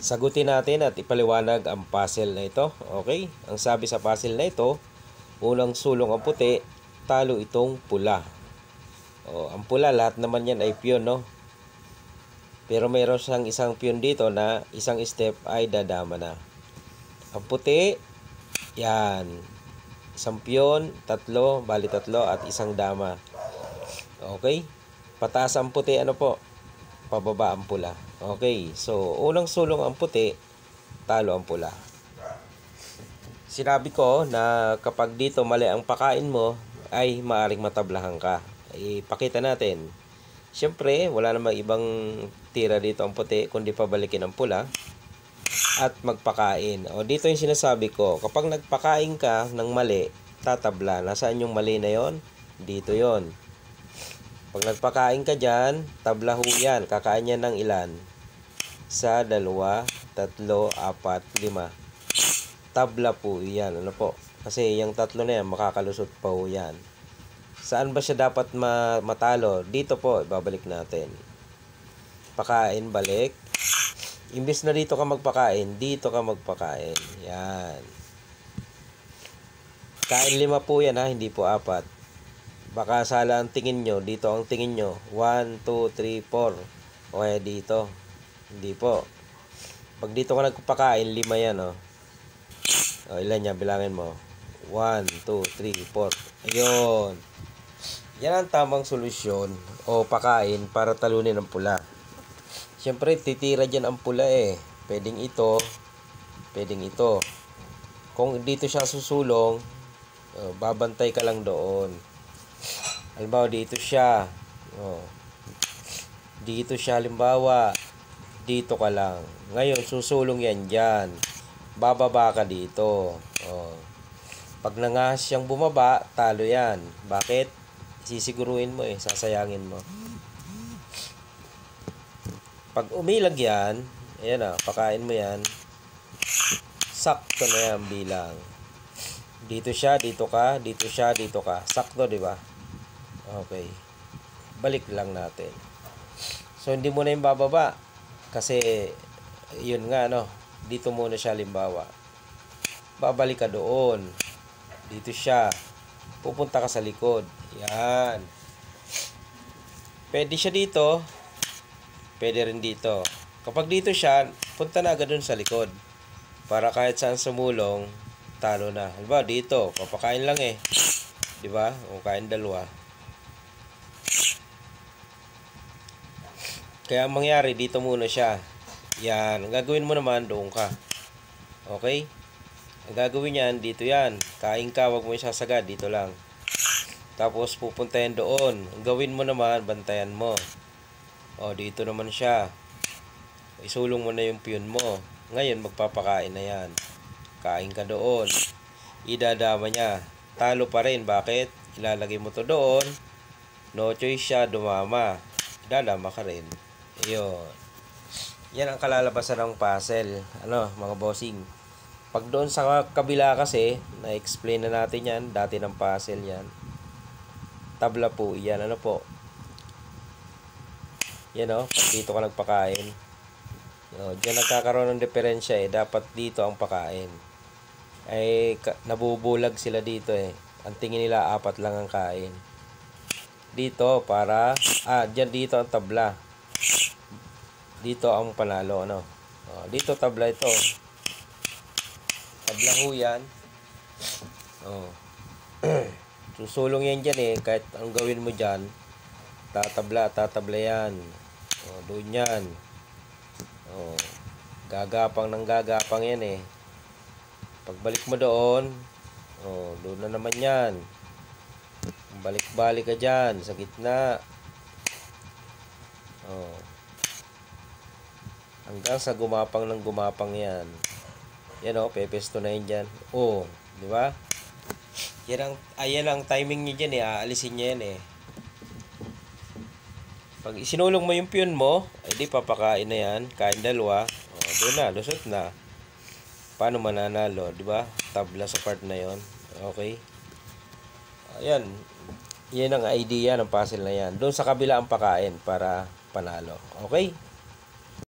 Sagutin natin at ipaliwanag ang puzzle na ito. Okay? Ang sabi sa puzzle na ito, unang sulong ang puti, talo itong pula. Ang pula, lahat naman yan ay piyon, no? Pero mayroon siyang isang piyon dito na isang step ay dadama na. Ang puti, yan. Isang piyon, tatlo, bali tatlo at isang dama. Okay? Pataas ang puti, ano po? Pababa ang pula. Okay, so unang sulong ang puti, talo ang pula. Sinabi ko na kapag dito mali ang pakain mo, ay maaring matablahan ka. Ipakita natin. Siyempre, wala namang ibang tira dito ang puti, kundi pabalikin ang pula at magpakain. Dito yung sinasabi ko, kapag nagpakain ka ng mali, tatabla. Nasaan yung mali na yon? Dito yon. Pag nagpakain ka dyan, tabla ho yan. Kakain yan ng ilan? Sa 2, 3, 4, 5. Tabla po yan. Ano po? Kasi yung 3 na yan, makakalusot pa ho yan. Saan ba siya dapat matalo? Dito po, ibabalik natin. Pakain, balik. Imbis na dito ka magpakain, dito ka magpakain. Yan. Kain 5 po yan ha, hindi po 4. Baka sala ang tingin nyo, dito ang tingin nyo. 1, 2, 3, 4. O kaya dito. Hindi po. Pag dito ka nagpapakain, 5 yan, ilan yan? Bilangin mo. 1, 2, 3, 4. Ayun. Yan ang tamang solusyon o pakain para talunin ang pula. Siyempre, titira dyan ang pula eh. Pwedeng ito, pwedeng ito. Kung dito siya susulong, babantay ka lang doon. Halimbawa, dito siya. Dito siya, halimbawa. Dito ka lang. Ngayon, susulong yan dyan. Bababa ka dito. Pag nangahas siyang bumaba, talo yan. Bakit? Sisiguruhin mo sasayangin mo. Pag umilag yan, ayan pakain mo yan. Sakto na yan bilang. Dito siya, dito ka, dito siya, dito ka. Sakto, di ba? Okay. Balik lang natin. So, hindi mo na yung bababa. Kasi, yun nga, dito muna siya, limbawa. Babalik ka doon. Dito siya. Pupunta ka sa likod. Yan. Pwede siya dito. Pwede rin dito. Kapag dito siya, punta na agad doon sa likod. Para kahit saan sumulong, talo na. Halimbawa, dito. Papakain lang Diba? O kain 2. Kaya ang mangyari, dito muna siya. Yan. Ang gagawin mo naman, doon ka. Okay? Ang gagawin yan, dito yan. Kain ka, wag mo isasagad. Dito lang. Tapos, pupunta yan doon. Ang gawin mo naman, bantayan mo. Dito naman siya. Isulong mo na yung piyon mo. Ngayon, magpapakain na yan. Kain ka doon. Idadama niya. Talo pa rin. Bakit? Ilalagay mo to doon. No choice siya, dumama. Idadama ka rin. Ayun. Yan ang kalalabasan ng puzzle. Mga bossing. Pag doon sa kabila kasi, na-explain na natin yan. Dati ng puzzle yan. Tabla po. Yan. Po? Yan pag dito ka nagpakain. Diyan nagkakaroon ng diferensya Dapat dito ang pakain. Nabubulag sila dito Ang tingin nila 4 lang ang kain. Dito para diyan dito ang tabla. Dito ang panalo dito tabla ito. Tabla ho yan. Susulong yan dyan kahit anong gawin mo dyan, tatabla yan. Doon yan. Gagapang ng gagapang yan Pagbalik mo doon, doon na naman yan. Balik-balik ka dyan sa gitna. Hanggang sa gumapang ng gumapang yan. Yan pepesto na yan dyan. Di ba? Yan ang timing nyo dyan aalisin nyo yan Pag isinulong mo yung piyon mo, di papakain na yan. Kain 2. Doon na, lusot na. Paano mananalo, di ba? Tabla sa part na yon. Okay? Ayan. Yan ang idea ng puzzle na yan. Doon sa kabila ang pakain para panalo. Okay?